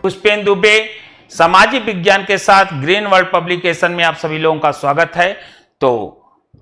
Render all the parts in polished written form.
पुष्पेंदु दुबे सामाजिक विज्ञान के साथ ग्रीन वर्ल्ड पब्लिकेशन में आप सभी लोगों का स्वागत है। तो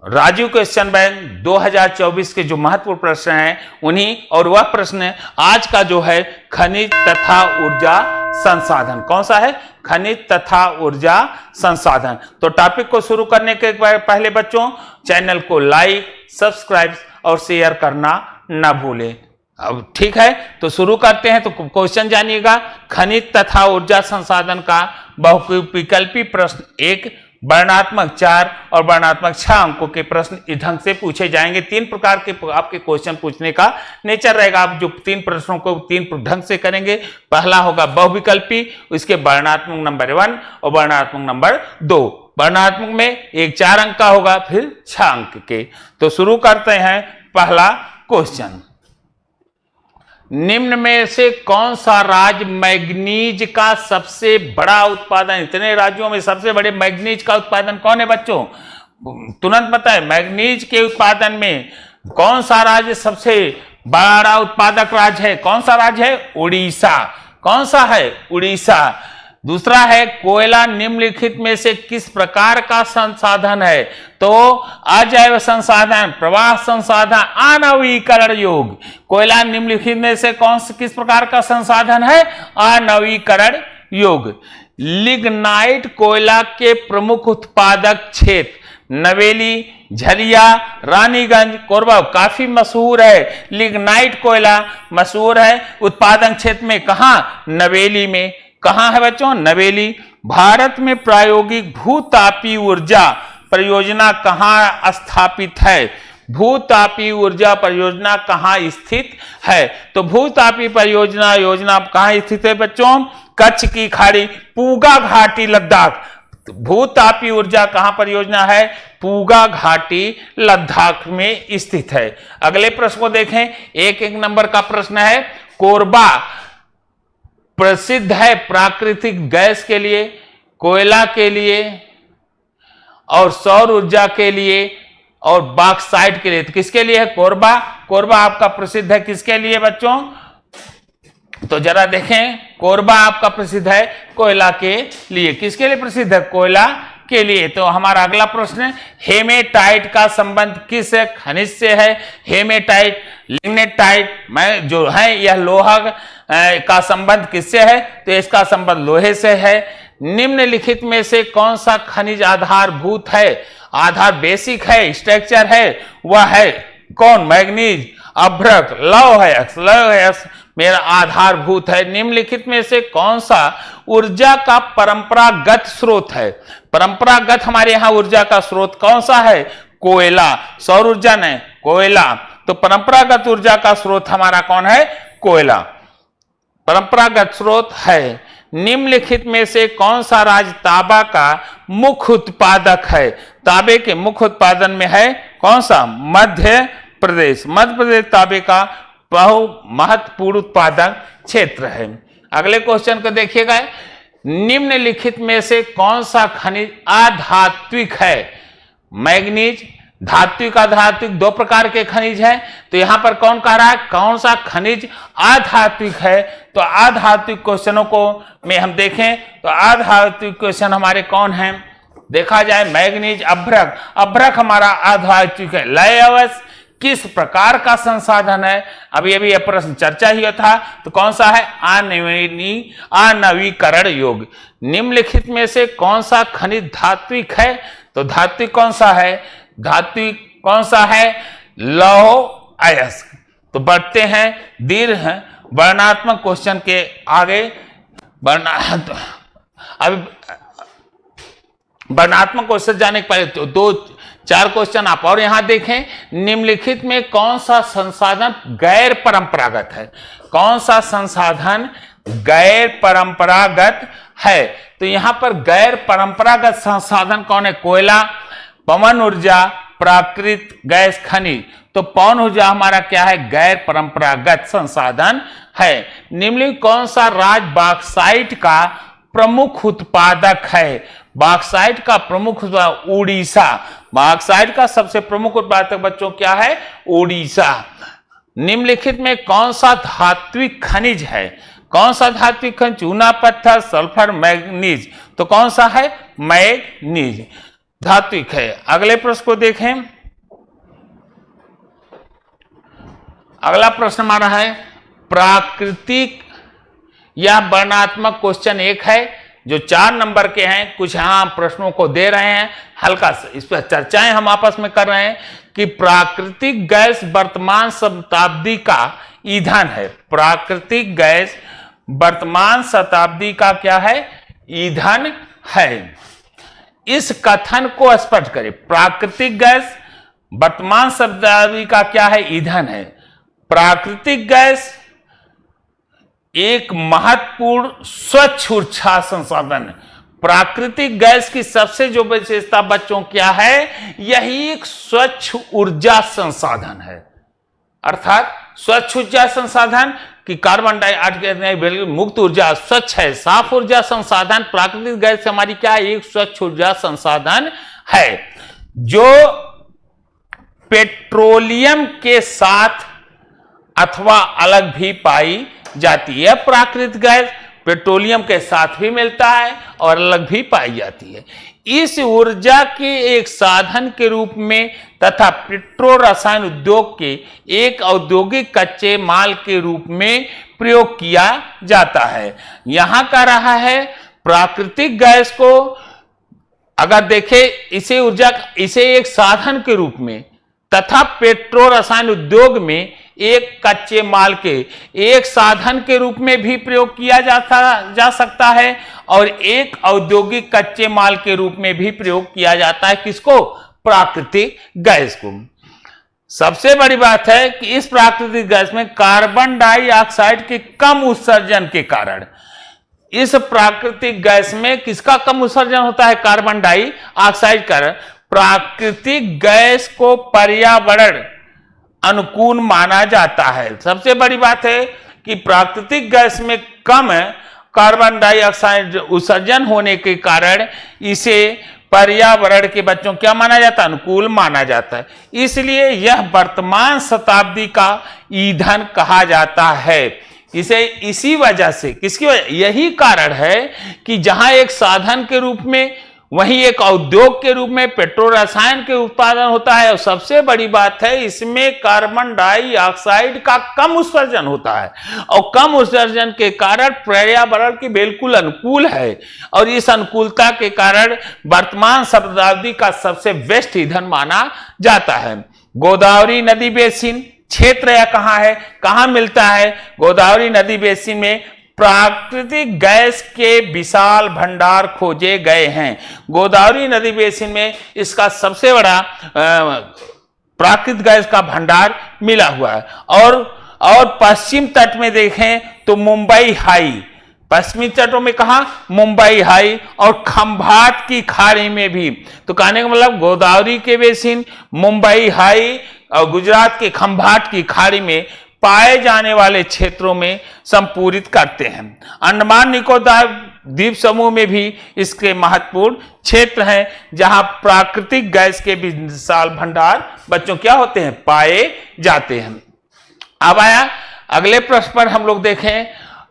राजीव क्वेश्चन बैंक 2024 के जो महत्वपूर्ण प्रश्न हैं उन्हीं और वह प्रश्न आज का जो है खनिज तथा ऊर्जा संसाधन। कौन सा है? खनिज तथा ऊर्जा संसाधन। तो टॉपिक को शुरू करने के पहले बच्चों चैनल को लाइक, सब्सक्राइब और शेयर करना ना भूलें। अब ठीक है, तो शुरू करते हैं। तो क्वेश्चन जानिएगा, खनिज तथा ऊर्जा संसाधन का बहुविकल्पी प्रश्न 1, वर्णनात्मक 4 और वर्णनात्मक 6 अंकों के प्रश्न इस ढंग से पूछे जाएंगे। 3 प्रकार के आपके क्वेश्चन पूछने का नेचर रहेगा। आप जो 3 प्रश्नों को 3 ढंग से करेंगे। पहला होगा बहुविकल्पी, उसके वर्णनात्मक नंबर 1 और वर्णनात्मक नंबर 2। वर्णनात्मक में एक 4 अंक का होगा, फिर 6 अंक के। तो शुरू करते हैं पहला क्वेश्चन। निम्न में से कौन सा राज्य मैग्नीज का सबसे बड़ा उत्पादन? इतने राज्यों में सबसे बड़े मैग्नीज का उत्पादन कौन है बच्चों? तुरंत पता है। मैग्नीज के उत्पादन में कौन सा राज्य सबसे बड़ा उत्पादक राज्य है? कौन सा राज्य है? उड़ीसा। कौन सा है? उड़ीसा। दूसरा है, कोयला निम्नलिखित में से किस प्रकार का संसाधन है? तो अजैव संसाधन, प्रवाह संसाधन, आणविकरण योग्य। कोयला निम्नलिखित में से किस प्रकार का संसाधन है? आणविकरण योग्य। लिग्नाइट कोयला के प्रमुख उत्पादक क्षेत्र नवेली, झरिया, रानीगंज, कोरबा। काफी मशहूर है लिग्नाइट कोयला, मशहूर है। उत्पादन क्षेत्र में कहां? नवेली में। कहां है बच्चों? नवेली। भारत में प्रायोगिक भूतापीय ऊर्जा परियोजना कहां स्थापित है? भूतापीय ऊर्जा परियोजना कहां स्थित है? तो भूतापीय परियोजना कहां स्थित है बच्चों? कच्छ की खाड़ी, पूगा घाटी, लद्दाख। भूतापीय ऊर्जा कहां परियोजना है? पूगा घाटी, लद्दाख में स्थित है। अगले प्रश्न को देखें। 1 नंबर का प्रश्न है, कोरबा प्रसिद्ध है प्राकृतिक गैस के लिए, कोयला के लिए और सौर ऊर्जा के लिए और बॉक्साइट के लिए। तो किसके लिए है कोरबा? कोरबा आपका प्रसिद्ध है किसके लिए बच्चों? तो जरा देखें, कोरबा आपका प्रसिद्ध है कोयला के लिए। किसके लिए प्रसिद्ध है? कोयला के लिए। तो हमारा अगला प्रश्न है, हेमेटाइट का संबंध किस खनिज से है? हेमेटाइट, लिग्नेटाइट में जो है यह लोहा का संबंध किससे है? तो इसका संबंध लोहे से है। निम्नलिखित में से कौन सा खनिज आधारभूत है? आधार बेसिक है, स्ट्रक्चर है, वह है कौन? मैग्नीज, अभ्रक, लौह अयस्क मेरा आधारभूत है। निम्नलिखित में से कौन सा ऊर्जा का परंपरागत स्रोत है? परंपरागत हमारे यहां ऊर्जा का स्रोत कौन सा है? कोयला। सौर ऊर्जा नहीं, कोयला। तो परंपरागत ऊर्जा का स्रोत हमारा कौन है? कोयला परंपरागत स्रोत है। निम्नलिखित में से कौन सा राज्य तांबा का मुख्य उत्पादक है? तांबे के मुख्य उत्पादन में है कौन सा? मध्य प्रदेश। मध्य प्रदेश तांबे का बहु महत्वपूर्ण उत्पादक क्षेत्र है। अगले क्वेश्चन को देखिएगा, निम्नलिखित में से कौन सा खनिज अधात्विक है? मैग्नीज। धात्विक, अधात्विक 2 प्रकार के खनिज हैं। तो यहां पर कौन कह रहा है कौन सा खनिज अधात्विक है? तो अधात्विक क्वेश्चनों को में हम देखें तो अधात्विक क्वेश्चन हमारे कौन हैं? देखा जाए मैग्नीज, अभ्रक। अभ्रक हमारा अधात्विक है। लय अयस्क किस प्रकार का संसाधन है? अभी यह प्रश्न चर्चा ही था। तो कौन सा है? आणविकरण योग्य। निम्नलिखित में से कौन सा खनिज धात्विक है? तो धात्विक कौन सा है? धात्विक कौन सा है? लौह अयस्क। तो बढ़ते हैं दीर्घ वर्णनात्मक क्वेश्चन के आगे। अब वर्णनात्मक क्वेश्चन जाने के पहले तो 2-4 क्वेश्चन आप और यहां देखें। निम्नलिखित में कौन सा संसाधन गैर परंपरागत है? कौन सा संसाधन गैर परंपरागत है? तो यहां पर गैर परंपरागत संसाधन कौन है? कोयला, पवन ऊर्जा, प्राकृतिक गैस, खनिज। तो पवन ऊर्जा हमारा क्या है? गैर परंपरागत संसाधन है। निम्नलिखित कौन सा राज्य बॉक्साइट का प्रमुख उत्पादक है? बॉक्साइट का प्रमुख उड़ीसा। बॉक्साइट का सबसे प्रमुख उत्पादक बच्चों क्या है? उड़ीसा। निम्नलिखित में कौन सा धात्विक खनिज है? कौन सा धात्विक खनिज? चूना, पत्थर, सल्फर, मैग्नीज। तो कौन सा है? मैग्नीज धात्विक है। अगले प्रश्न को देखें। अगला प्रश्न हमारा है प्राकृतिक या वर्णनात्मक क्वेश्चन एक है जो 4 नंबर के हैं। कुछ यहां प्रश्नों को दे रहे हैं, हल्का सा इस पर चर्चाएं हम आपस में कर रहे हैं कि प्राकृतिक गैस वर्तमान शताब्दी का ईंधन है। प्राकृतिक गैस वर्तमान शताब्दी का क्या है? ईंधन है। इस कथन को स्पष्ट करें। प्राकृतिक गैस वर्तमान शताब्दी का क्या है? ईंधन है। प्राकृतिक गैस एक महत्वपूर्ण स्वच्छ ऊर्जा संसाधन है। प्राकृतिक गैस की सबसे जो विशेषता बच्चों क्या है? यही एक स्वच्छ ऊर्जा संसाधन है। अर्थात स्वच्छ ऊर्जा संसाधन कि कार्बन डाइऑक्साइड मुक्त ऊर्जा, स्वच्छ है, साफ ऊर्जा संसाधन। प्राकृतिक गैस हमारी क्या है? एक स्वच्छ ऊर्जा संसाधन है जो पेट्रोलियम के साथ अथवा अलग भी पाई जाती है। प्राकृतिक गैस पेट्रोलियम के साथ भी मिलता है और अलग भी पाई जाती है। इस ऊर्जा के एक साधन के रूप में तथा पेट्रो रसायन उद्योग के एक औद्योगिक कच्चे माल के रूप में प्रयोग किया जाता है। यहां का रहा है प्राकृतिक गैस को अगर देखें इसे एक साधन के रूप में तथा पेट्रो रसायन उद्योग में एक कच्चे माल के एक साधन के रूप में भी प्रयोग किया जा सकता है और एक औद्योगिक कच्चे माल के रूप में भी प्रयोग किया जाता है। किसको? प्राकृतिक गैस को। सबसे बड़ी बात है कि इस प्राकृतिक गैस में कार्बन डाइऑक्साइड के कम उत्सर्जन के कारण, इस प्राकृतिक गैस में किसका कम उत्सर्जन होता है? कार्बन डाइऑक्साइड का। प्राकृतिक गैस को पर्यावरण अनुकूल माना जाता है। सबसे बड़ी बात है कि प्राकृतिक गैस में कम कार्बन डाइऑक्साइड उत्सर्जन होने के कारण इसे पर्यावरण के बच्चों क्या माना जाता है? अनुकूल माना जाता है। इसलिए यह वर्तमान शताब्दी का ईंधन कहा जाता है। इसे इसी वजह से, किसकी वजह? यही कारण है कि जहां एक साधन के रूप में वहीं एक उद्योग के रूप में पेट्रो रसायन के उत्पादन होता है। और सबसे बड़ी बात है इसमें कार्बन डाइऑक्साइड का कम उत्सर्जन होता है और कम उत्सर्जन के कारण पर्यावरण की बिल्कुल अनुकूल है और इस अनुकूलता के कारण वर्तमान शताब्दी का सबसे बेस्ट ईंधन माना जाता है। गोदावरी नदी बेसिन क्षेत्र या कहां है? कहां मिलता है? गोदावरी नदी बेसिन में प्राकृतिक गैस के विशाल भंडार खोजे गए हैं। गोदावरी नदी बेसिन में इसका सबसे बड़ा प्राकृतिक गैस का भंडार मिला हुआ है। और पश्चिम तट में देखें तो मुंबई हाई, पश्चिमी तटों में कहा? मुंबई हाई और खंभात की खाड़ी में भी। तो कहने का मतलब गोदावरी के बेसिन, मुंबई हाई और गुजरात के खंभात की खाड़ी में पाए जाने वाले क्षेत्रों में संपूरित करते हैं। अंडमान निकोबार द्वीप समूह में भी इसके महत्वपूर्ण क्षेत्र हैं जहां प्राकृतिक गैस के विशाल भंडार बच्चों क्या होते हैं? पाए जाते हैं। अब आया अगले प्रश्न पर हम लोग देखें।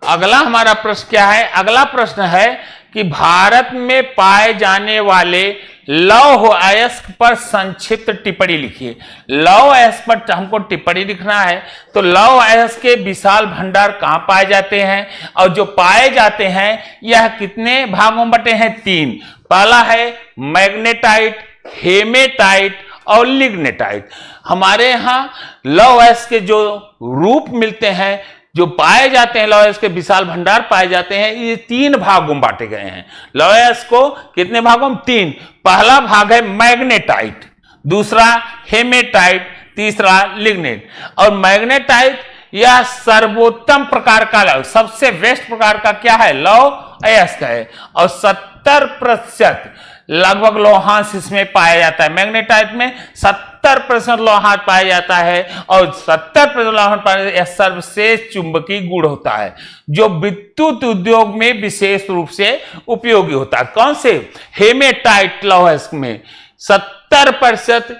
अगला हमारा प्रश्न क्या है? अगला प्रश्न है कि भारत में पाए जाने वाले लौह अयस्क पर संक्षिप्त टिप्पणी लिखिए। लौह अयस्क पर हमको टिप्पणी लिखना है। तो लौह अयस्क के विशाल भंडार कहां पाए जाते हैं और जो पाए जाते हैं यह कितने भागों में बटे हैं? 3। पहला है मैग्नेटाइट, हेमेटाइट और लिग्नेटाइट। हमारे यहां लौह अयस्क के जो रूप मिलते हैं, जो पाए जाते हैं, लौह अयस्क के विशाल भंडार पाए जाते हैं, ये 3 भागों में बांटे गए हैं। लौह अयस्क को कितने भागों में? 3। पहला भाग है मैग्नेटाइट, दूसरा हेमेटाइट, तीसरा लिग्नेट। और मैग्नेटाइट यह सर्वोत्तम प्रकार का लौह, सबसे बेस्ट प्रकार का क्या है? लौह अयस्क है और 70% लगभग लौहांश इसमें पाया जाता है। मैग्नेटाइट में 70% लौहांश पाया जाता है और 70% लौहांश पाया जाता है। यह सर्वश्रेष्ठ चुंबकीय गुण होता है जो विद्युत उद्योग में विशेष रूप से उपयोगी होता है। कौन से? हेमेटाइट लौह अयस्क में 70%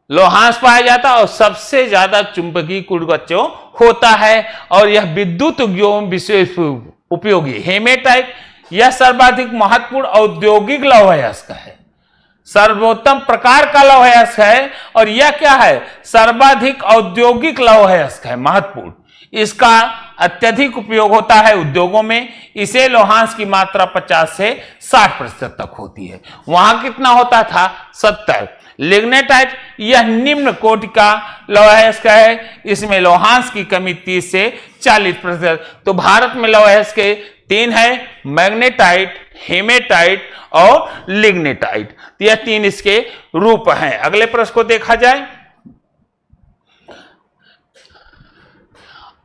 लोहांश पाया जाता है और सबसे ज्यादा चुंबकीय गुणवत्ता होता है और यह विद्युत उद्योग में विशेष उपयोगी। हेमेटाइट यह सर्वाधिक महत्वपूर्ण औद्योगिक लौह अयस्क है, सर्वोत्तम प्रकार का लौह अयस्क है और यह क्या है, सर्वाधिक औद्योगिक लौह अयस्क है, महत्वपूर्ण। इसका अत्यधिक उपयोग होता है उद्योगों में। इसे लोहांश की मात्रा 50 से 60% तक होती है। वहां कितना होता था, 70। लिग्नाइट यह निम्न कोटि का लौह अयस्क है, इसमें लोहांश की कमी 30 से 40%। तो भारत में लौह अयस्क 3 है, मैग्नेटाइट, हेमेटाइट और लिग्नाइट। यह 3 इसके रूप हैं। अगले प्रश्न को देखा जाए।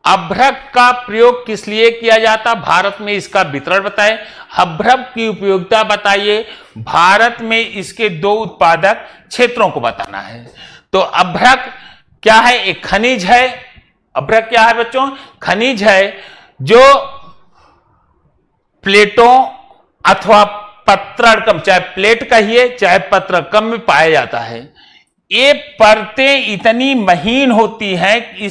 अभ्रक का प्रयोग किस लिए किया जाता, भारत में इसका वितरण बताएं। अभ्रक की उपयोगिता बताइए। भारत में इसके 2 उत्पादक क्षेत्रों को बताना है। तो अभ्रक क्या है, एक खनिज है। अभ्रक क्या है बच्चों, खनिज है जो प्लेटों अथवा पत्रकम, चाहे प्लेट कहिए चाहे पत्रकम में पाया जाता है। ये परतें इतनी महीन होती हैं कि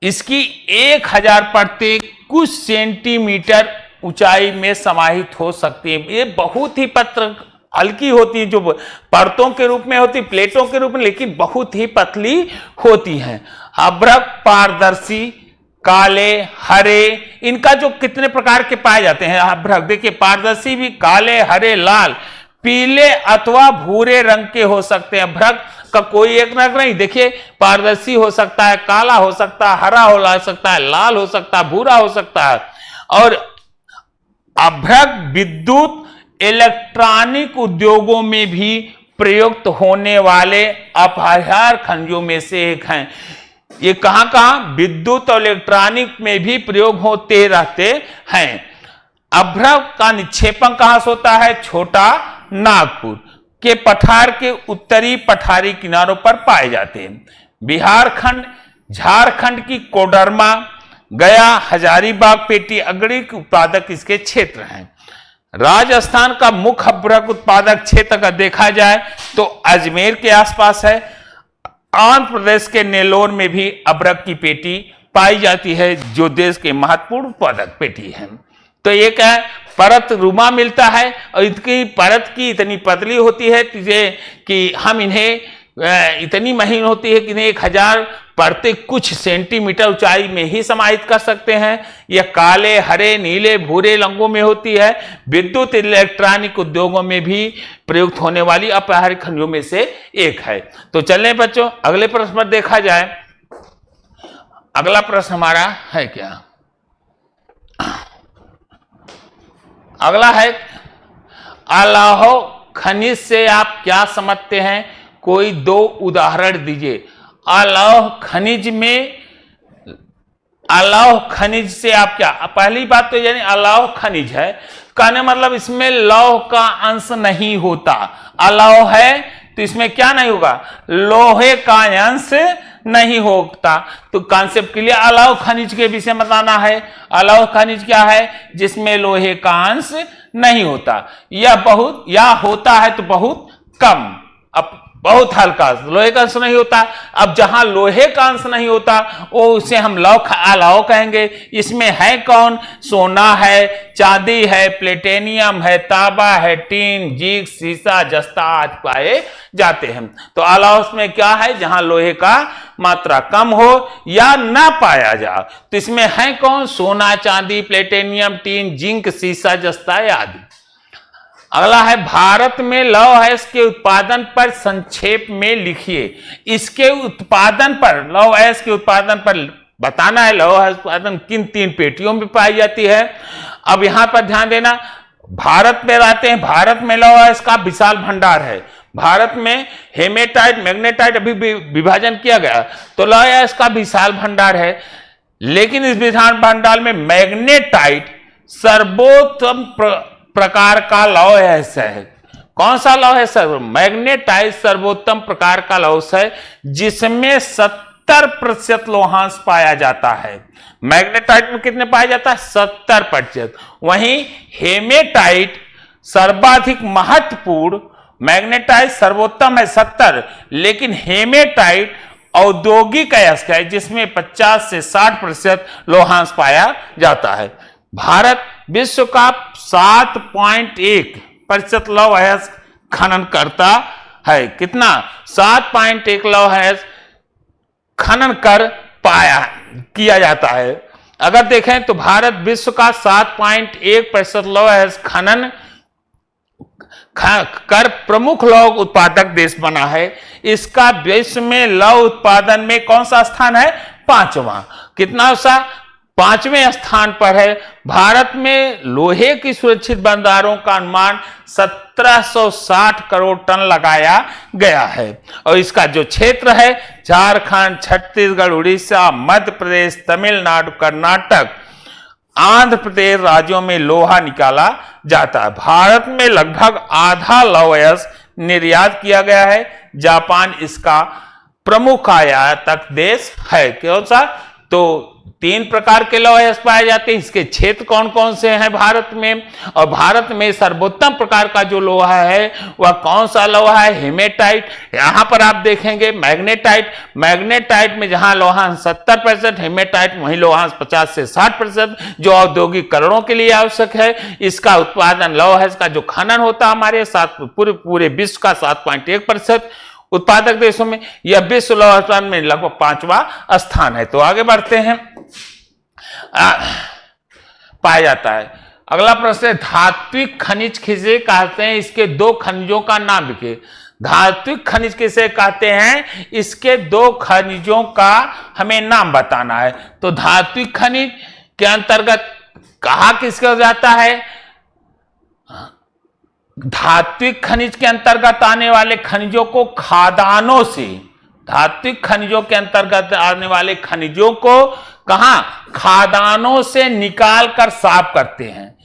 इसकी 1000 परतें कुछ सेंटीमीटर ऊंचाई में समाहित हो सकती है। ये बहुत ही हल्की होती है, जो परतों के रूप में होती, प्लेटों के रूप में, लेकिन बहुत ही पतली होती हैं। अभ्रक पारदर्शी, काले, हरे, इनका जो कितने प्रकार के पाए जाते हैं अभ्रक, देखिए पारदर्शी भी, काले, हरे, लाल, पीले अथवा भूरे रंग के हो सकते हैं। अभ्रक का कोई एक रंग नहीं, देखिए पारदर्शी हो सकता है, काला हो सकता है, हरा हो सकता है, लाल हो सकता है, भूरा हो सकता है। और अभ्रक विद्युत इलेक्ट्रॉनिक उद्योगों में भी प्रयुक्त होने वाले अपहार खनिजों में से एक हैं। ये कहां कहां, विद्युत और इलेक्ट्रॉनिक में भी प्रयोग होते रहते हैं। अभ्रक का निक्षेपण कहां से होता है, छोटा नागपुर के पठार के उत्तरी पठारी किनारों पर पाए जाते हैं। बिहार खंड, झारखंड की कोडरमा, गया, हजारीबाग, पेटी अग्रणी उत्पादक इसके क्षेत्र हैं। राजस्थान का मुख्य अभ्रक उत्पादक क्षेत्र का देखा जाए तो अजमेर के आसपास है। आंध्र प्रदेश के नेल्लोर में भी अभ्रक की पेटी पाई जाती है, जो देश के महत्वपूर्ण उत्पादक पेटी है। तो एक है परत रुमा मिलता है और इसकी परत की इतनी पतली होती है कि हम इन्हें इतनी महीन होती है कि 1000 परतें कुछ सेंटीमीटर ऊंचाई में ही समाहित कर सकते हैं। यह काले, हरे, नीले, भूरे रंगों में होती है। विद्युत इलेक्ट्रॉनिक उद्योगों में भी प्रयुक्त होने वाली अपहार्य खनिजों में से एक है। तो चलें बच्चों, अगले प्रश्न पर देखा जाए। अगला प्रश्न हमारा है क्या, अगला है अलौह खनिज से आप क्या समझते हैं, कोई 2 उदाहरण दीजिए। अलौह खनिज में, अलौह खनिज से आप क्या, पहली बात तो यानी अलौह खनिज है, कहने मतलब इसमें लौह का अंश नहीं होता। अलौह है तो इसमें क्या नहीं होगा, लोहे का अंश नहीं होता। तो कॉन्सेप्ट के लिए अलौह खनिज के विषय में बताना है। अलौह खनिज क्या है, जिसमें लोहे का अंश नहीं होता, या होता है तो बहुत कम, अब बहुत हल्का, लोहे का अंश नहीं होता। अब जहां लोहे का अंश नहीं होता वो उसे हम अलौह कहेंगे। इसमें है कौन, सोना है, चांदी है, प्लेटिनियम है, तांबा है, टीन, जिंक, सीसा, जस्ता आदि पाए जाते हैं। तो अलौह में क्या है, जहां लोहे का मात्रा कम हो या ना पाया जा। तो इसमें है कौन, सोना, चांदी, प्लेटिनियम, टीन, जिंक, सीसा, जस्ता आदि। अगला है भारत में लौह अयस्क के उत्पादन पर संक्षेप में लिखिए। इसके उत्पादन पर, लौह अयस्क के उत्पादन पर बताना है। लौह अयस्क उत्पादन किन 3 पेटियों में पाई जाती है। अब यहां पर ध्यान देना, भारत में रहते हैं, भारत में लौह अयस्क का विशाल भंडार है। भारत में हेमेटाइट, मैग्नेटाइट अभी विभाजन किया गया, तो लौह अयस्क का विशाल भंडार है। लेकिन इस विशाल भंडार में मैग्नेटाइट सर्वोत्तम प्रकार का लौह अयस्क है। कौन सा लौह है सर, मैग्नेटाइट सर्वोत्तम प्रकार का लौह है, जिसमें 70% लोहांश पाया जाता है। मैग्नेटाइट में कितने पाया जाता है, 70%। वहीं हेमेटाइट सर्वाधिक महत्वपूर्ण मैग्नेटाइट सर्वोत्तम है 70, लेकिन हेमेटाइट औद्योगिक अयस्क है जिसमें 50 से 60% लौहांश पाया जाता है। भारत विश्व का 7.1% लौह अयस्क खनन करता है। कितना? 7.1 लौह अयस्क खनन कर पाया किया जाता है। अगर देखें तो भारत विश्व का 7.1% लौह अयस्क खनन कर प्रमुख लौह उत्पादक देश बना है। इसका विश्व में लौह उत्पादन में कौन सा स्थान है? 5वां। कितना सा? 5वें स्थान पर है। भारत में लोहे की सुरक्षित भंडारों का अनुमान 1760 करोड़ टन लगाया गया है। और इसका जो क्षेत्र है झारखंड, छत्तीसगढ़, उड़ीसा, मध्य प्रदेश, तमिलनाडु, कर्नाटक, आंध्र प्रदेश राज्यों में लोहा निकाला जाता है। भारत में लगभग आधा लौह अयस्क निर्यात किया गया है। जापान इसका प्रमुख आयातक देश है। कौन सा? तो 3 प्रकार के लौह अयस्क पाए जाते हैं। इसके क्षेत्र कौन कौन से हैं भारत में? और भारत में सर्वोत्तम प्रकार का जो लोहा है वह कौन सा लोहा है? हेमेटाइट। यहां पर आप देखेंगे मैग्नेटाइट। मैग्नेटाइट में जहां लोहांश 70%, हेमेटाइट वहीं लोहांश 50 से 60%, जो औद्योगिक करणों के लिए आवश्यक है। इसका उत्पादन लौह अयस्क का जो खनन होता है हमारे पूरे विश्व का 7.1% उत्पादक देशों में, यह विश्व लौह उत्पादन में लगभग 5वां स्थान है। तो आगे बढ़ते हैं। पाया जाता है। अगला प्रश्न है धात्विक खनिज किसे कहते हैं? इसके 2 खनिजों का नाम लिखिए। धात्विक खनिज किसे कहते हैं? इसके 2 खनिजों का हमें नाम बताना है। तो धात्विक खनिज के अंतर्गत कहा किसका जाता है? धात्विक खनिज के अंतर्गत आने वाले खनिजों को खादानों से, धात्विक खनिजों के अंतर्गत आने वाले खनिजों को कहां? खादानों से निकाल कर साफ करते हैं,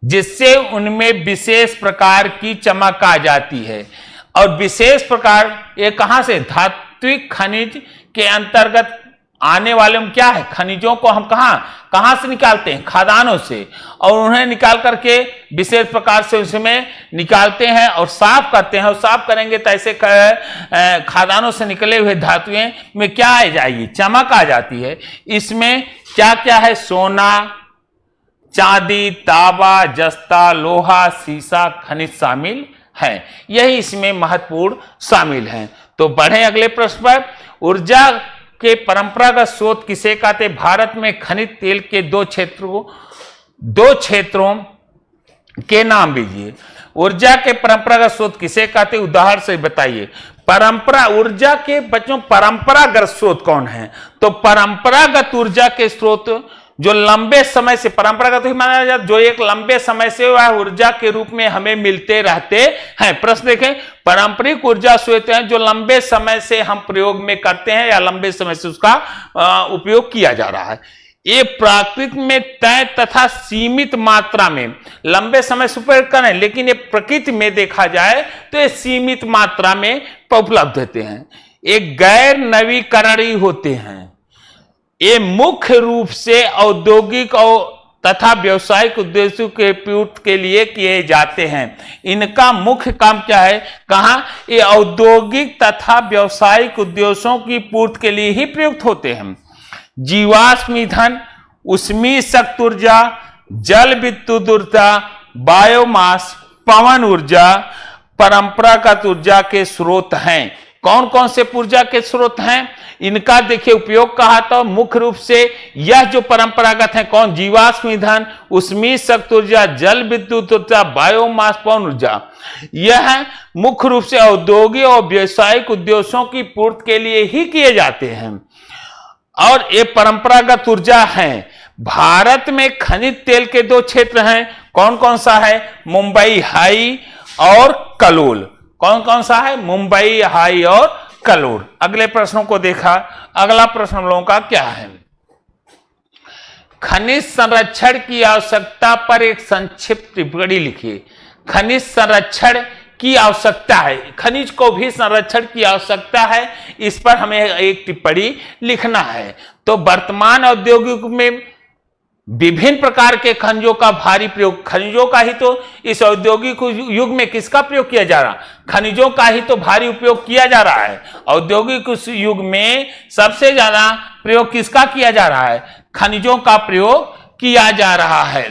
जिससे उनमें विशेष प्रकार की चमक आ जाती है। और विशेष प्रकार ये कहां से? धात्विक खनिज के अंतर्गत आने वाले में क्या है? खनिजों को हम कहां से निकालते हैं? खादानों से। और उन्हें निकाल करके विशेष प्रकार से उसमें निकालते हैं और साफ करते हैं। और साफ करेंगे तो ऐसे खादानों से निकले हुए धातुएं में क्या आ जाएगी? चमक आ जाती है। इसमें क्या क्या है? सोना, चांदी, तांबा, जस्ता, लोहा, सीसा खनिज शामिल है। यही इसमें महत्वपूर्ण शामिल हैं। तो बढ़े अगले प्रश्न पर। ऊर्जा के परंपरागत स्रोत किसे कहते? भारत में खनिज तेल के 2 क्षेत्रों के नाम लीजिए। ऊर्जा के परंपरागत स्रोत किसे कहते? उदाहरण से बताइए। ऊर्जा के बच्चों परंपरागत स्रोत कौन है? तो परंपरागत ऊर्जा के स्रोत जो लंबे समय से, परंपरागत ही माना जाता, जो एक लंबे समय से वह ऊर्जा के रूप में हमें मिलते रहते हैं। प्रश्न देखें, पारंपरिक ऊर्जा स्रोत हैं जो लंबे समय से हम प्रयोग में करते हैं या लंबे समय से उसका उपयोग किया जा रहा है। ये प्राकृतिक में तय तथा सीमित मात्रा में लंबे समय से उपयोग करें, लेकिन ये प्रकृति में देखा जाए तो ये सीमित मात्रा में उपलब्ध होते हैं। एक गैर नवीकरणीय होते हैं। ये मुख्य रूप से औद्योगिक और तथा व्यावसायिक उद्देश्यों के पूर्ति के लिए किए जाते हैं। इनका मुख्य काम क्या है? कहां? ये औद्योगिक तथा व्यावसायिक उद्देश्यों की पूर्ति के लिए ही प्रयुक्त होते हैं। जीवाश्म ईंधन, ऊष्मीय शक्ति ऊर्जा, जल विद्युत ऊर्जा, बायोमास, पवन ऊर्जा परंपरागत ऊर्जा के स्रोत हैं। कौन कौन से ऊर्जा के स्रोत हैं? इनका देखिए उपयोग कहा तो मुख्य रूप से यह जो परंपरागत है कौन? जीवाश्म ईंधन, ऊष्मीय शक्ति ऊर्जा, जल विद्युत ऊर्जा, बायोमास, पवन ऊर्जा। यह मुख्य रूप से औद्योगिक और व्यावसायिक उद्देश्यों की पूर्ति के लिए ही किए जाते हैं और ये परंपरागत ऊर्जा है। भारत में खनिज तेल के 2 क्षेत्र हैं। कौन कौन सा है? मुंबई हाई और कलोल। कौन कौन सा है? मुंबई हाई और कलोल। अगले प्रश्नों को देखा। अगला प्रश्न हम लोगों का क्या है? खनिज संरक्षण की आवश्यकता पर एक संक्षिप्त टिप्पणी लिखिए। खनिज संरक्षण की आवश्यकता है, खनिज को भी संरक्षण की आवश्यकता है, इस पर हमें एक टिप्पणी लिखना है। तो वर्तमान औद्योगिक में विभिन्न प्रकार के खनिजों का भारी प्रयोग, खनिजों का ही तो इस औद्योगिक युग में किसका प्रयोग किया जा रहा, खनिजों का ही तो भारी उपयोग किया जा रहा है। औद्योगिक युग में सबसे ज्यादा प्रयोग किसका किया जा रहा है, खनिजों का प्रयोग किया जा रहा है।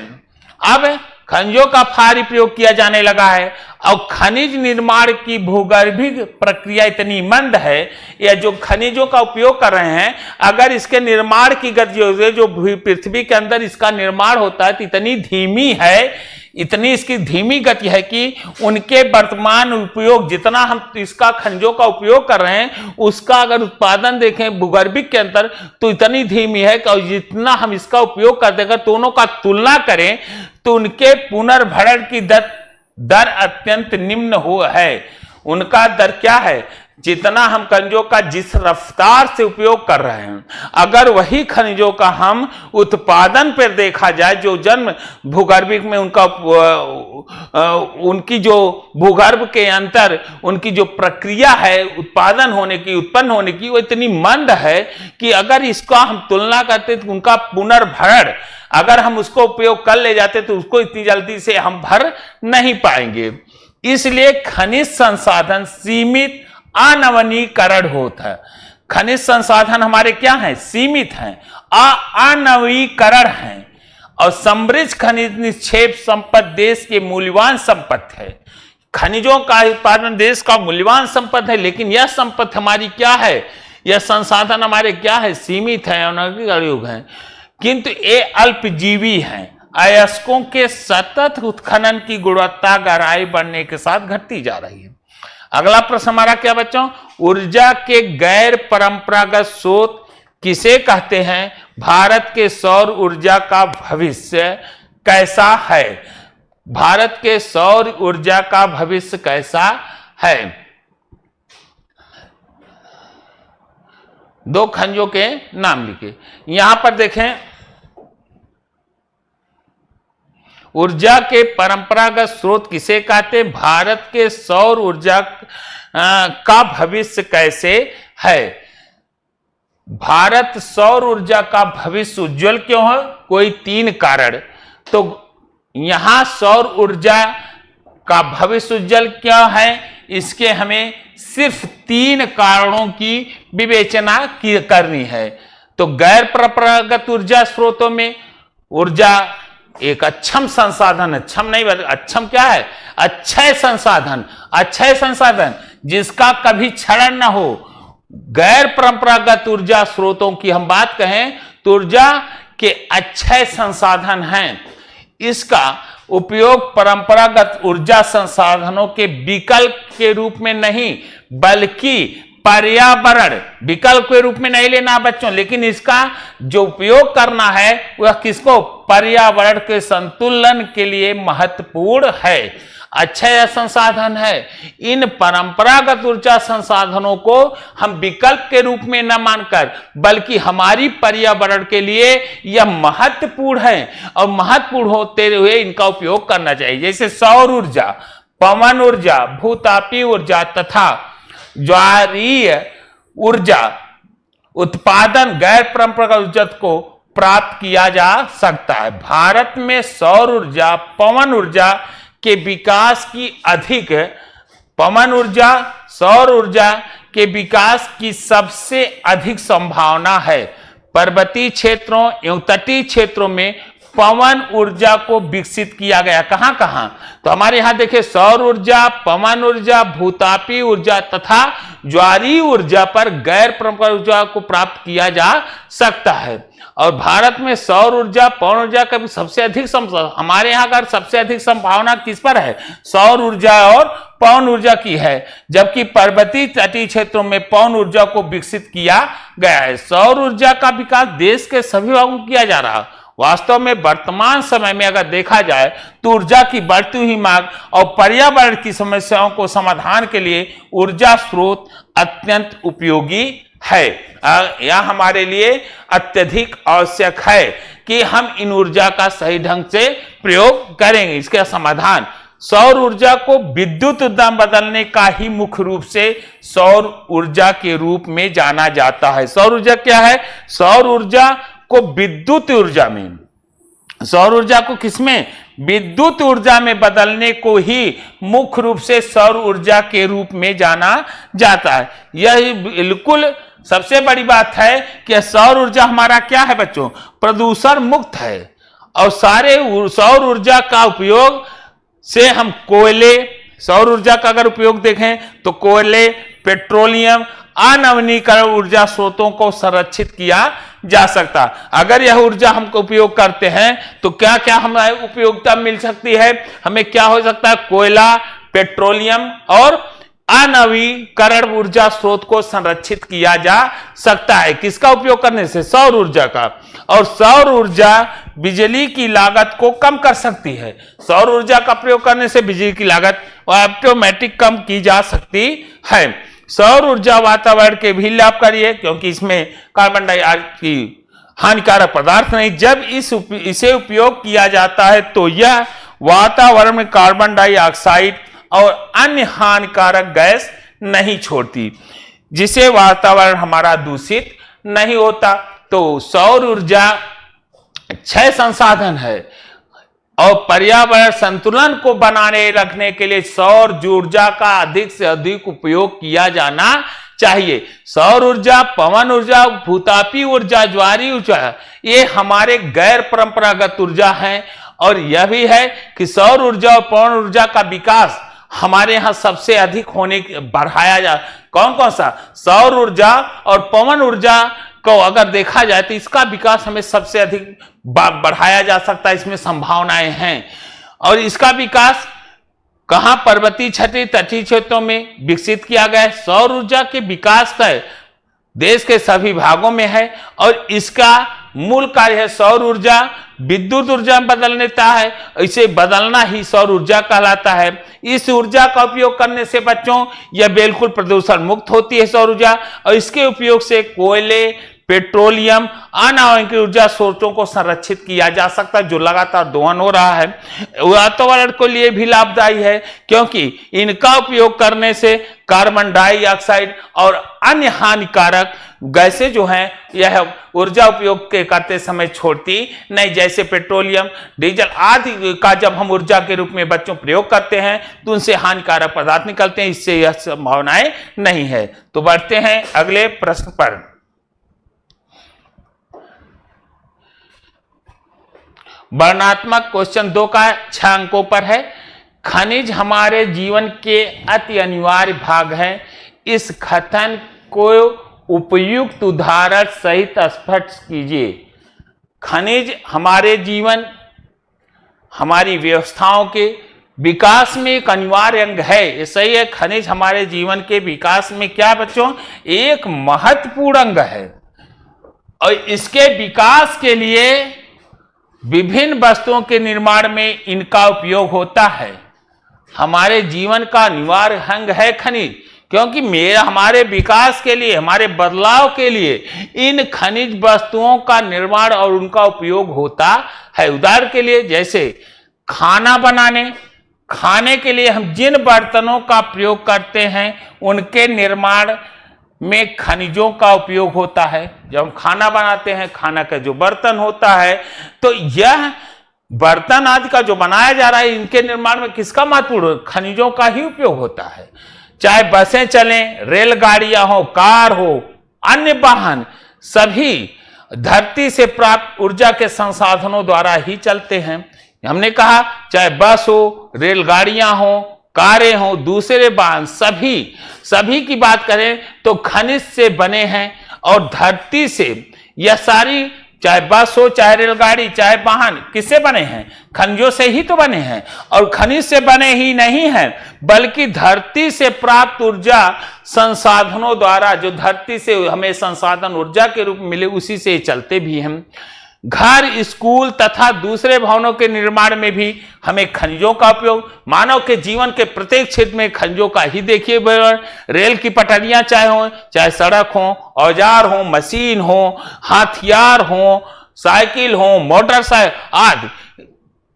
अब खनिजों का भारी प्रयोग किया जाने लगा है और खनिज निर्माण की भूगर्भिक प्रक्रिया इतनी मंद है, या जो खनिजों का उपयोग कर रहे हैं, अगर इसके निर्माण की गति जो पृथ्वी के अंदर इसका निर्माण होता है तो इतनी धीमी है, इतनी इसकी धीमी गति है कि उनके वर्तमान उपयोग, जितना हम इसका खनिजों का उपयोग कर रहे हैं उसका अगर उत्पादन देखें भूगर्भिक के अंदर तो इतनी धीमी है कि जितना हम इसका उपयोग करते हैं, अगर दोनों का तुलना करें तो उनके पुनर्भरण की दर अत्यंत निम्न है। उनका दर क्या है, जितना हम खनिजों का जिस रफ्तार से उपयोग कर रहे हैं, अगर वही खनिजों का हम उत्पादन पर देखा जाए, जो जन्म भूगर्भिक में उनका उनकी जो भूगर्भ के अंतर उनकी जो प्रक्रिया है उत्पादन होने की, उत्पन्न होने की, वो इतनी मंद है कि अगर इसका हम तुलना करते तो उनका पुनर्भरण अगर हम उसको उपयोग कर ले जाते तो उसको इतनी जल्दी से हम भर नहीं पाएंगे। इसलिए खनिज संसाधन सीमित अनवीनीकरण होता है। खनिज संसाधन हमारे क्या हैं, सीमित हैं, अनवीनीकरण हैं। और समृद्ध खनिज निक्षेप संपत्ति देश के मूल्यवान संपत्ति है। खनिजों का उत्पादन देश का मूल्यवान संपत्ति है, लेकिन यह संपत्ति हमारी क्या है, यह संसाधन हमारे क्या है, सीमित है, अनवीनीकरण है, किंतु ये अल्पजीवी हैं। अयस्कों के सतत उत्खनन की गुणवत्ता गहराई बढ़ने के साथ घटती जा रही है। अगला प्रश्न हमारा क्या बच्चों, ऊर्जा के गैर परंपरागत स्रोत किसे कहते हैं, भारत के सौर ऊर्जा का भविष्य कैसा है, भारत के सौर ऊर्जा का भविष्य कैसा है। दो खनिजों के नाम लिखे, यहां पर देखें ऊर्जा के परंपरागत स्रोत किसे कहते, भारत के सौर ऊर्जा का भविष्य कैसे है। भारत सौर ऊर्जा का भविष्य उज्जवल क्यों है, कोई 3 कारण। तो यहां सौर ऊर्जा का भविष्य उज्जवल क्यों है, इसके हमें सिर्फ 3 कारणों की विवेचना करनी है। तो गैर परंपरागत ऊर्जा स्रोतों में ऊर्जा एक अक्षम संसाधन है, क्षम नहीं बल्कि अक्षम क्या है, अक्षय संसाधन, अक्षय संसाधन जिसका कभी क्षरण न हो। गैर परंपरागत ऊर्जा स्रोतों की हम बात कहें तो ऊर्जा के अक्षय संसाधन हैं। इसका उपयोग परंपरागत ऊर्जा संसाधनों के विकल्प के रूप में नहीं बल्कि पर्यावरण विकल्प के रूप में नहीं लेना बच्चों, लेकिन इसका जो उपयोग करना है वह किसको, पर्यावरण के संतुलन के लिए महत्वपूर्ण है, अक्षय संसाधन है। इन परंपरागत ऊर्जा संसाधनों को हम विकल्प के रूप में न मानकर बल्कि हमारी पर्यावरण के लिए यह महत्वपूर्ण है और महत्वपूर्ण होते हुए इनका उपयोग करना चाहिए। जैसे सौर ऊर्जा, पवन ऊर्जा, भूतापीय ऊर्जा तथा ज्वारीय ऊर्जा उत्पादन गैर परंपरागत ऊर्जा को प्राप्त किया जा सकता है। भारत में सौर ऊर्जा, पवन ऊर्जा के विकास की अधिक, पवन ऊर्जा, सौर ऊर्जा के विकास की सबसे अधिक संभावना है। पर्वतीय क्षेत्रों एवं तटीय क्षेत्रों में पवन ऊर्जा को विकसित किया गया। कहां कहां, तो हमारे यहां देखिए सौर ऊर्जा, पवन ऊर्जा, भूतापीय ऊर्जा तथा ज्वारीय ऊर्जा पर गैर परंपरागत ऊर्जा को प्राप्त किया जा सकता है। और भारत में सौर ऊर्जा, पवन ऊर्जा का भी सबसे अधिक हमारे यहाँ अगर सबसे अधिक संभावना किस पर है, सौर ऊर्जा और पवन ऊर्जा की है, जबकि पर्वतीय तटीय क्षेत्रों में पवन ऊर्जा को विकसित किया गया है। सौर ऊर्जा का विकास देश के सभी भागों में किया जा रहा है। वास्तव में वर्तमान समय में अगर देखा जाए तो ऊर्जा की बढ़ती हुई मांग और पर्यावरण की समस्याओं को समाधान के लिए ऊर्जा स्रोत अत्यंत उपयोगी है। यह हमारे लिए अत्यधिक आवश्यक है कि हम इन ऊर्जा का सही ढंग से प्रयोग करेंगे। इसका समाधान सौर ऊर्जा को विद्युत ऊर्जा बदलने का ही मुख्य रूप से सौर ऊर्जा के रूप में जाना जाता है। सौर ऊर्जा क्या है, सौर ऊर्जा को विद्युत ऊर्जा में सौर ऊर्जा को किसमें, विद्युत ऊर्जा में बदलने को ही मुख्य रूप से सौर ऊर्जा के रूप में जाना जाता है। यह बिल्कुल सबसे बड़ी बात है कि सौर ऊर्जा हमारा क्या है बच्चों, प्रदूषण मुक्त है। और सारे सौर ऊर्जा का उपयोग से हम कोयले, सौर ऊर्जा का अगर उपयोग देखें तो कोयले, पेट्रोलियम, अनवीनीकरण ऊर्जा स्रोतों को संरक्षित किया जा सकता। अगर यह ऊर्जा हमको उपयोग करते हैं तो क्या क्या हमें उपयोगिता मिल सकती है, हमें क्या हो सकता है, कोयला, पेट्रोलियम और अनवीकरण ऊर्जा स्रोत को संरक्षित किया जा सकता है। किसका उपयोग करने से, सौर ऊर्जा का। और सौर ऊर्जा बिजली की लागत को कम कर सकती है। सौर ऊर्जा का प्रयोग करने से बिजली की लागत ऑटोमेटिक कम की जा सकती है। सौर ऊर्जा वातावरण के भी लाभकारी है क्योंकि इसमें कार्बन डाइऑक्साइड की हानिकारक पदार्थ नहीं। जब इसे उपयोग किया जाता है तो यह वातावरण में कार्बन डाइऑक्साइड और अन्य हानिकारक गैस नहीं छोड़ती, जिससे वातावरण हमारा दूषित नहीं होता। तो सौर ऊर्जा 6 संसाधन है और पर्यावरण संतुलन को बनाने रखने के लिए सौर ऊर्जा का अधिक से अधिक उपयोग किया जाना चाहिए। सौर ऊर्जा, पवन ऊर्जा, भूतापी ऊर्जा, ज्वारीय ऊर्जा, ये हमारे गैर परंपरागत ऊर्जा हैं। और यह भी है कि सौर ऊर्जा और पवन ऊर्जा का विकास हमारे यहाँ सबसे अधिक बढ़ाया जा। कौन कौन सा, सौर ऊर्जा और पवन ऊर्जा को अगर देखा जाए तो इसका विकास हमें सबसे अधिक बढ़ाया जा सकता है, इसमें संभावनाएं हैं। और इसका विकास कहां, पर्वतीय क्षेत्र, तटीय क्षेत्रों में विकसित किया गया है। सौर ऊर्जा के विकास का देश के सभी भागों में है और इसका मूल कार्य है सौर ऊर्जा विद्युत ऊर्जा में बदल देता है। इसे बदलना ही सौर ऊर्जा कहलाता है। इस ऊर्जा का उपयोग करने से बच्चों यह बिल्कुल प्रदूषण मुक्त होती है सौर ऊर्जा। और इसके उपयोग से कोयले, पेट्रोलियम, अनवीनीकरण ऊर्जा स्रोतों को संरक्षित किया जा सकता है, जो लगातार दोहन हो रहा है। वातावरण के लिए भी लाभदायी है क्योंकि इनका उपयोग करने से कार्बन डाइऑक्साइड और अन्य हानिकारक गैसें जो हैं यह ऊर्जा उपयोग के करते समय छोड़ती नहीं। जैसे पेट्रोलियम, डीजल आदि का जब हम ऊर्जा के रूप में बच्चों प्रयोग करते हैं तो उनसे हानिकारक पदार्थ निकलते हैं, इससे यह संभावनाएं नहीं है। तो बढ़ते हैं अगले प्रश्न पर। वर्णनात्मक क्वेश्चन 2 का 6 अंकों पर है। खनिज हमारे जीवन के अति अनिवार्य भाग हैं। इस कथन को उपयुक्त उदाहरण सहित स्पष्ट कीजिए। खनिज हमारे जीवन, हमारी व्यवस्थाओं के विकास में एक अनिवार्य अंग है। ये सही है, खनिज हमारे जीवन के विकास में क्या बच्चों, एक महत्वपूर्ण अंग है। और इसके विकास के लिए विभिन्न वस्तुओं के निर्माण में इनका उपयोग होता है। हमारे जीवन का अनिवार्य अंग है खनिज, क्योंकि हमारे विकास के लिए, हमारे बदलाव के लिए इन खनिज वस्तुओं का निर्माण और उनका उपयोग होता है। उदाहरण के लिए जैसे खाना बनाने, खाने के लिए हम जिन बर्तनों का प्रयोग करते हैं उनके निर्माण में खनिजों का उपयोग होता है। जब हम खाना बनाते हैं, खाना का जो बर्तन होता है, तो यह बर्तन आदि का जो बनाया जा रहा है, इनके निर्माण में किसका महत्वपूर्ण, खनिजों का ही उपयोग होता है। चाहे बसें चलें, रेलगाड़ियां हो, कार हो, अन्य वाहन, सभी धरती से प्राप्त ऊर्जा के संसाधनों द्वारा ही चलते हैं। हमने कहा चाहे बस हो, रेलगाड़ियां हो, कारें हो, दूसरे वाहन, सभी की बात करें तो खनिज से बने हैं। और धरती से यह सारी, चाहे बस हो, चाहे रेलगाड़ी, चाहे वाहन, किससे बने हैं, खनिजों से ही तो बने हैं। और खनिज से बने ही नहीं हैं बल्कि धरती से प्राप्त ऊर्जा संसाधनों द्वारा, जो धरती से हमें संसाधन ऊर्जा के रूप में मिले, उसी से चलते भी हैं। घर, स्कूल तथा दूसरे भवनों के निर्माण में भी हमें खनिजों का उपयोग, मानव के जीवन के प्रत्येक क्षेत्र में खनिजों का ही देखिए। रेल की पटरियां चाहे हो, चाहे सड़क हो, औजार हो, मशीन हो, हथियार हो, साइकिल हो, मोटरसाइकिल आदि,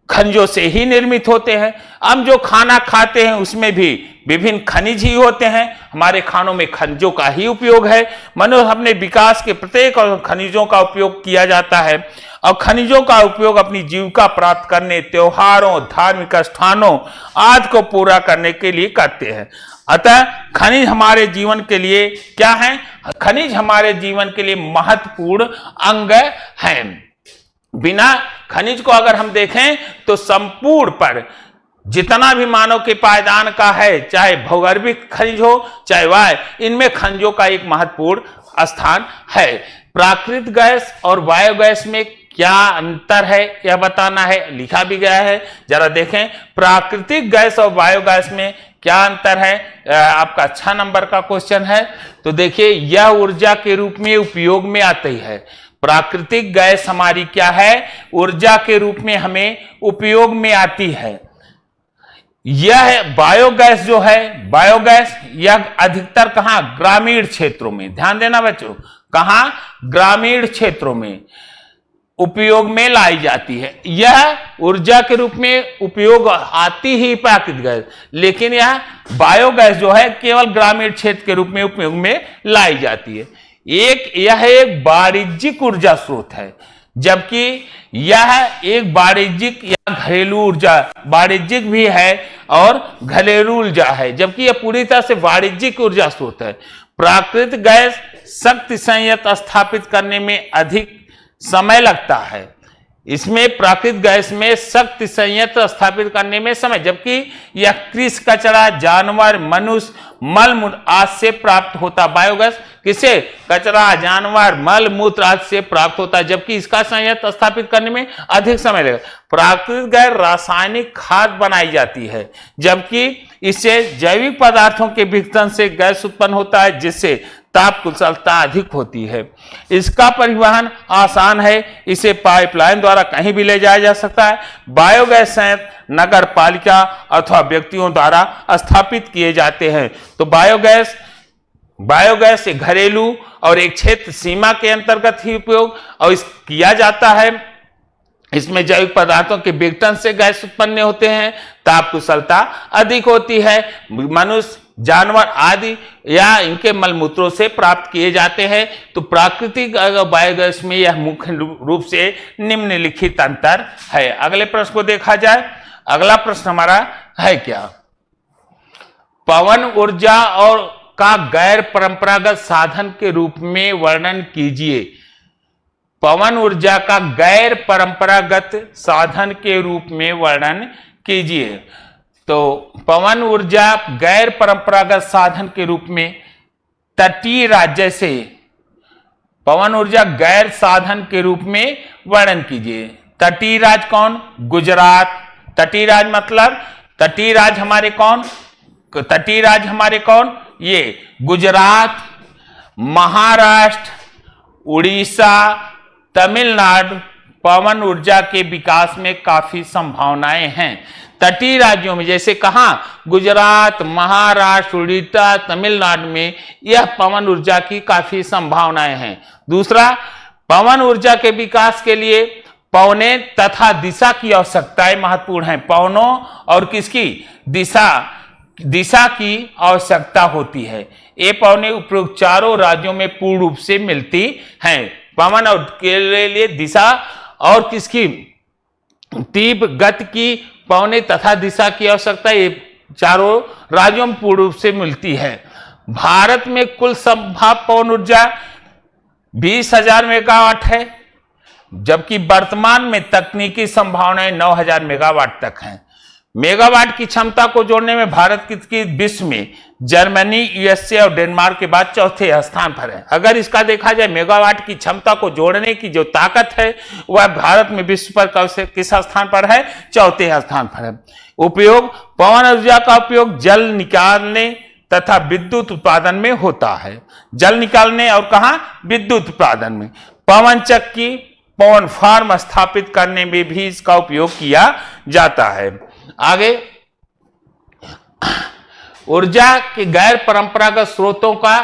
खनिजों से ही निर्मित होते हैं। हम जो खाना खाते हैं उसमें भी विभिन्न खनिज ही होते हैं। हमारे खानों में खनिजों का ही उपयोग है। मनुष्य अपने विकास के प्रत्येक खनिजों का उपयोग किया जाता है और खनिजों का उपयोग अपनी जीविका प्राप्त करने, त्योहारों, धार्मिक स्थानों आदि को पूरा करने के लिए करते हैं। अतः खनिज हमारे जीवन के लिए क्या है? खनिज हमारे जीवन के लिए महत्वपूर्ण अंग हैं। बिना खनिज को अगर हम देखें तो संपूर्ण पर जितना भी मानव के पायदान का है, चाहे भौगोलिक खनिज हो चाहे वायु, इनमें खनिजों का एक महत्वपूर्ण स्थान है। प्राकृतिक गैस और बायोगैस में क्या अंतर है यह बताना है, लिखा भी गया है। जरा देखें प्राकृतिक गैस और बायोगैस में क्या अंतर है। आपका 6 नंबर का क्वेश्चन है। तो देखिए, यह ऊर्जा के रूप में उपयोग में आती है। प्राकृतिक गैस हमारी क्या है? ऊर्जा के रूप में हमें उपयोग में आती है। यह बायोगैस जो है, बायोगैस यह अधिकतर कहां? ग्रामीण क्षेत्रों में। ध्यान देना बच्चों, कहां? ग्रामीण क्षेत्रों में उपयोग में लाई जाती है। यह ऊर्जा के रूप में उपयोग आती ही प्राकृतिक गैस, लेकिन यह बायोगैस जो है केवल ग्रामीण क्षेत्र के रूप में उपयोग में लाई जाती है। यह एक वाणिज्यिक ऊर्जा स्रोत है, जबकि यह एक वाणिज्यिक या घरेलू ऊर्जा, वाणिज्यिक भी है और घरेलू ऊर्जा है, जबकि यह पूरी तरह से वाणिज्यिक ऊर्जा स्रोत है। प्राकृतिक गैस शक्ति संयंत्र स्थापित करने में अधिक समय लगता है। इसमें प्राकृतिक गैस में शक्ति संयंत्र स्थापित करने में समय, जबकि यह कृषि कचरा, जानवर, मनुष्य मल मूत्र आदि से प्राप्त होता। बायोगैस किसे? कचरा, जानवर, मल मूत्र आदि से प्राप्त होता है, जबकि इसका संयंत्र स्थापित करने में अधिक समय लगेगा। प्राकृतिक गैस रासायनिक खाद बनाई जाती है, जबकि इससे जैविक पदार्थों के विघटन से गैस उत्पन्न होता है, जिससे ताप कुशलता अधिक होती है। इसका परिवहन आसान है, इसे पाइपलाइन द्वारा कहीं भी ले जाया जा सकता है। बायोगैस संयंत्र नगर पालिका अथवा व्यक्तियों द्वारा स्थापित किए जाते हैं। तो बायोगैस एक घरेलू और एक क्षेत्र सीमा के अंतर्गत ही उपयोग और किया जाता है। इसमें जैविक पदार्थों के विघटन से गैस उत्पन्न होते हैं, ताप कुशलता अधिक होती है, मनुष्य, जानवर आदि या इनके मलमूत्रों से प्राप्त किए जाते हैं। तो प्राकृतिक बायोगैस में यह मुख्य रूप से निम्नलिखित अंतर है। अगले प्रश्न को देखा जाए। अगला प्रश्न हमारा है क्या? पवन ऊर्जा और का गैर परंपरागत साधन के रूप में वर्णन कीजिए। पवन ऊर्जा का गैर परंपरागत साधन के रूप में वर्णन कीजिए। तो पवन ऊर्जा गैर परंपरागत साधन के रूप में तटीय राज्य से पवन ऊर्जा गैर साधन के रूप में वर्णन कीजिए। तटीय राज्य कौन? गुजरात। तटीय राज्य मतलब तटीय राज्य हमारे कौन? तटीय राज्य हमारे कौन? ये गुजरात, महाराष्ट्र, उड़ीसा, तमिलनाडु पवन ऊर्जा के विकास में काफी संभावनाएं हैं। तटीय राज्यों में जैसे कहां? गुजरात, महाराष्ट्र, उड़ीसा, तमिलनाडु में यह पवन ऊर्जा की काफी संभावनाएं हैं। दूसरा, पवन ऊर्जा के विकास के लिए पवने तथा दिशा की आवश्यकताएं महत्वपूर्ण है। पवनों और किसकी? दिशा की आवश्यकता होती है। ये पवने उपयुक्त चारों राज्यों में पूर्ण रूप से मिलती हैं। पवन और के लिए दिशा और किसकी? तीव्र गति की पवने तथा दिशा की आवश्यकता ये चारों राज्यों में पूर्ण रूप से मिलती है। भारत में कुल संभव पवन ऊर्जा 20,000 मेगावाट है, जबकि वर्तमान में तकनीकी संभावनाएं 9,000 मेगावाट तक हैं। मेगावाट की क्षमता को जोड़ने में भारत की विश्व में जर्मनी, यूएसए और डेनमार्क के बाद चौथे स्थान पर है। अगर इसका देखा जाए मेगावाट की क्षमता को जोड़ने की जो ताकत है वह भारत में विश्व पर किस स्थान पर है? चौथे स्थान पर है। उपयोग, पवन ऊर्जा का उपयोग जल निकालने तथा विद्युत उत्पादन में होता है। जल निकालने और कहां? विद्युत उत्पादन में। पवन चक्की, पवन फार्म स्थापित करने में भी इसका उपयोग किया जाता है। आगे, ऊर्जा के गैर परंपरागत स्रोतों का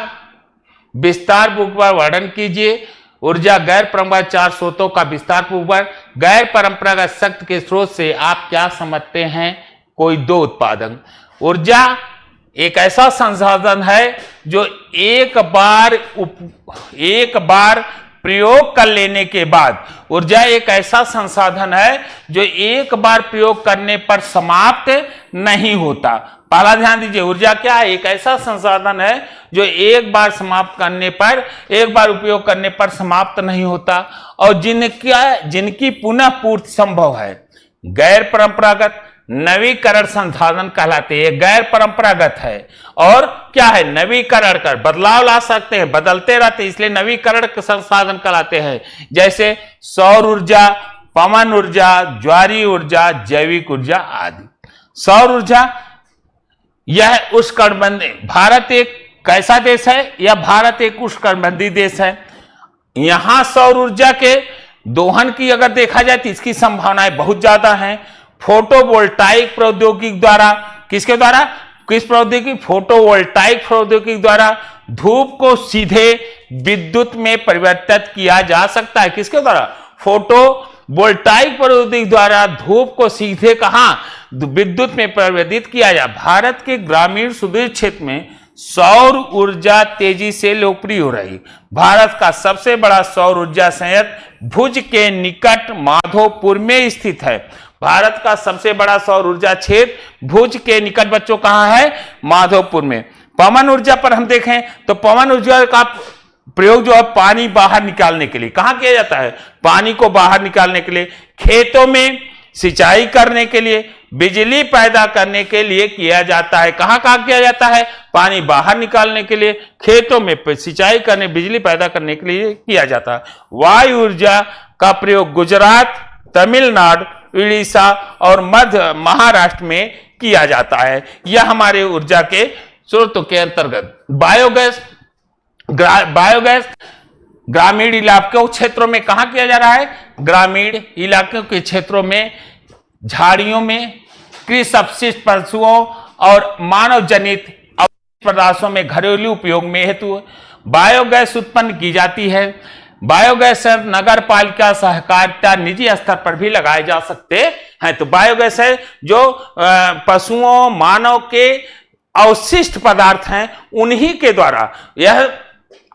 विस्तार पूर्वक वर्णन कीजिए। ऊर्जा गैर परंपरागत 4 स्रोतों का विस्तार पूर्वक। गैर परंपरागत शक्ति के स्रोत से आप क्या समझते हैं? कोई 2 उत्पादन। ऊर्जा एक ऐसा संसाधन है जो एक बार प्रयोग कर लेने के बाद, ऊर्जा एक ऐसा संसाधन है जो एक बार प्रयोग करने पर समाप्त नहीं होता। पहला ध्यान दीजिए, ऊर्जा क्या है? एक ऐसा संसाधन है जो एक बार उपयोग करने पर समाप्त नहीं होता और जिनकी पुनः पूर्ति संभव है। गैर परंपरागत नवीकरण संसाधन कहलाते हैं। गैर परंपरागत है और क्या है? नवीकरण कर बदलाव ला सकते हैं, बदलते रहते हैं, इसलिए नवीकरण संसाधन कहलाते हैं। जैसे सौर ऊर्जा, पवन ऊर्जा, ज्वारीय ऊर्जा, जैविक ऊर्जा आदि। सौर ऊर्जा यह उष्णकटिबंधीय, भारत एक कैसा देश है? यह भारत एक उष्णकटिबंधीय देश है। यहां सौर ऊर्जा के दोहन की अगर देखा जाए तो इसकी संभावनाएं बहुत ज्यादा हैं। फोटोवोल्टाइक प्रौद्योगिकी द्वारा, किस प्रौद्योगिकी? फोटोवोल्टाइक प्रौद्योगिकी द्वारा धूप को सीधे विद्युत में परिवर्तित किया जा सकता है। किसके द्वारा? फोटोवोल्टाइक प्रौद्योगिकी द्वारा धूप को सीधे कहां? विद्युत में परिवर्तित किया जा। भारत के ग्रामीण सुदूर क्षेत्र में सौर ऊर्जा तेजी से लोकप्रिय हो रही। भारत का सबसे बड़ा सौर ऊर्जा संयंत्र भुज के निकट माधोपुर में स्थित है। भारत का सबसे बड़ा सौर ऊर्जा क्षेत्र भुज के निकट बच्चों कहां है? माधोपुर में। पवन ऊर्जा पर हम देखें तो पवन ऊर्जा का प्रयोग जो है पानी बाहर निकालने के लिए कहां किया जाता है? पानी को बाहर निकालने के लिए, खेतों में सिंचाई करने के लिए, बिजली पैदा करने के लिए किया जाता है। कहां किया जाता है? पानी बाहर निकालने के लिए, खेतों में सिंचाई करने, बिजली पैदा करने के लिए किया जाता है। वायु ऊर्जा का प्रयोग गुजरात, तमिलनाडु, उड़ीसा और मध्य महाराष्ट्र में किया जाता है। यह हमारे ऊर्जा के स्रोतों के अंतर्गत। बायोगैस ग्रामीण इलाकों क्षेत्रों में कहां किया जा रहा है? ग्रामीण इलाकों के क्षेत्रों में, झाड़ियों में, कृषि अपशिष्ट पशुओं और मानव जनित पदार्थों में घरेलू उपयोग में हेतु बायोगैस उत्पन्न की जाती है। बायोगैस नगर पालिका, सहकारिता, निजी स्तर पर भी लगाए जा सकते हैं। तो बायोगैस है जो पशुओं, मानव के अवशिष्ट पदार्थ हैं उन्हीं के द्वारा, यह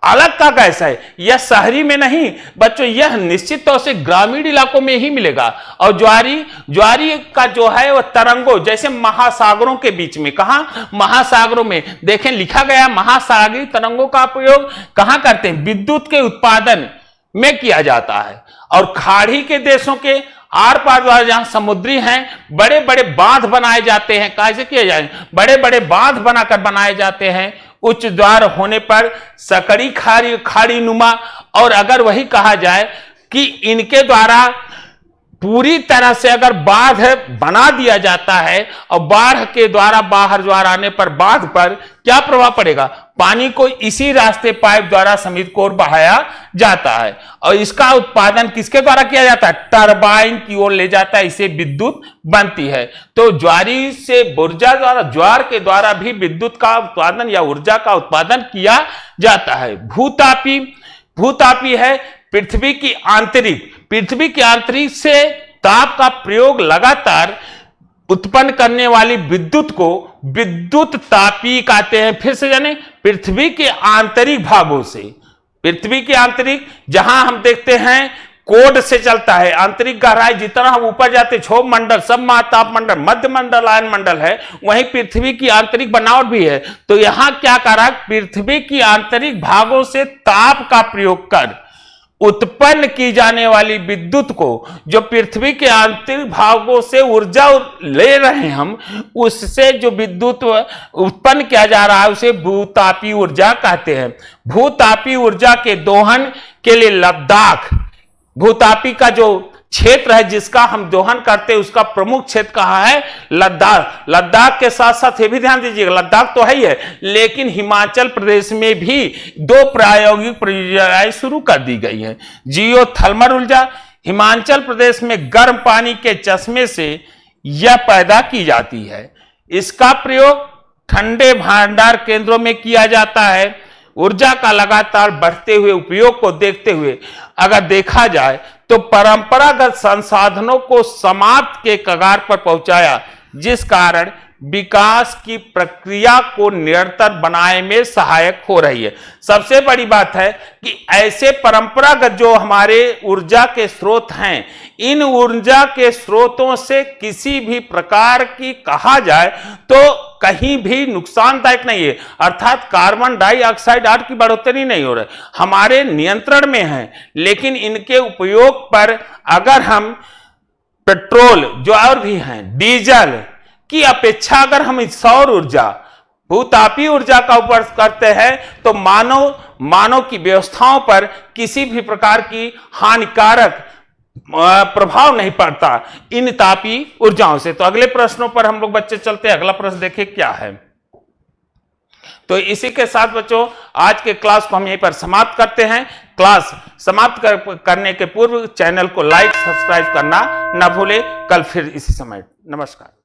अलग का गैस है, यह शहरी में नहीं बच्चों, यह निश्चित तौर से ग्रामीण इलाकों में ही मिलेगा। और ज्वारी का जो है वह तरंगों, जैसे महासागरों के बीच में, कहां? महासागरों में देखें लिखा गया, महासागरीय तरंगों का प्रयोग कहां करते हैं? विद्युत के उत्पादन में किया जाता है। और खाड़ी के देशों के आर पार द्वारा जहां समुद्री हैं, बड़े बड़े बांध बनाए जाते हैं। कैसे किए जाए? बड़े बड़े बांध बनाकर बनाए जाते हैं। उच्च द्वार होने पर सकड़ी खाड़ी नुमा, और अगर वही कहा जाए कि इनके द्वारा पूरी तरह से अगर बांध बना दिया जाता है और बाढ़ के द्वारा बाहर ज्वार आने पर बांध पर क्या प्रभाव पड़ेगा? पानी को इसी रास्ते पाइप द्वारा समीप की ओर बहाया जाता है और इसका उत्पादन किसके द्वारा किया जाता है? टरबाइन की ओर ले जाता है, इससे विद्युत बनती है। तो ज्वारी से ऊर्जा द्वारा, ज्वार के द्वारा भी विद्युत का उत्पादन या ऊर्जा का उत्पादन किया जाता है। भूतापी है पृथ्वी की आंतरिक से ताप का प्रयोग लगातार उत्पन्न करने वाली विद्युत को विद्युत तापी कहते हैं। फिर से जाने, पृथ्वी के आंतरिक भागों से, पृथ्वी के आंतरिक, जहां हम देखते हैं कोड से चलता है, आंतरिक गहराई जितना हम ऊपर जाते, क्षोभ मंडल, सब महाताप मंडल, मध्य मंडल, आयन मंडल है, वहीं पृथ्वी की आंतरिक बनावट भी है। तो यहां क्या करा? पृथ्वी की आंतरिक भागों से ताप का प्रयोग कर उत्पन्न की जाने वाली विद्युत को, जो पृथ्वी के आंतरिक भागों से ऊर्जा ले रहे हैं हम, उससे जो विद्युत उत्पन्न किया जा रहा है उसे भूतापी ऊर्जा कहते हैं। भूतापी ऊर्जा के दोहन के लिए लद्दाख, भूतापी का जो क्षेत्र है जिसका हम दोहन करते हैं, उसका प्रमुख क्षेत्र कहां है? लद्दाख। लद्दाख के साथ साथ ये भी ध्यान दीजिएगा, लद्दाख तो है ही है, लेकिन हिमाचल प्रदेश में भी 2 प्रायोगिक परियोजनाएं शुरू कर दी गई हैं। जियोथर्मल ऊर्जा, हिमाचल प्रदेश में गर्म पानी के चश्मे से यह पैदा की जाती है। इसका प्रयोग ठंडे भंडार केंद्रों में किया जाता है। ऊर्जा का लगातार बढ़ते हुए उपयोग को देखते हुए अगर देखा जाए तो परंपरागत संसाधनों को समाप्त के कगार पर पहुंचाया, जिस कारण विकास की प्रक्रिया को निरंतर बनाने में सहायक हो रही है। सबसे बड़ी बात है कि ऐसे परंपरागत जो हमारे ऊर्जा के स्रोत हैं, इन ऊर्जा के स्रोतों से किसी भी प्रकार की कहा जाए तो कहीं भी नुकसानदायक नहीं है, अर्थात कार्बन डाइऑक्साइड आदि की बढ़ोतरी नहीं हो रही, हमारे नियंत्रण में है। लेकिन इनके उपयोग पर अगर हम पेट्रोल जो और भी हैं, डीजल की अपेक्षा अगर हम सौर ऊर्जा, भूतापीय ऊर्जा का उपयोग करते हैं तो मानव की व्यवस्थाओं पर किसी भी प्रकार की हानिकारक प्रभाव नहीं पड़ता इन तापीय ऊर्जाओं से। तो अगले प्रश्नों पर हम लोग बच्चे चलते हैं। अगला प्रश्न देखें क्या है। तो इसी के साथ बच्चों आज के क्लास को हम यहीं पर समाप्त करते हैं। क्लास समाप्त करने के पूर्व चैनल को लाइक सब्सक्राइब करना न भूले। कल फिर इसी समय। नमस्कार।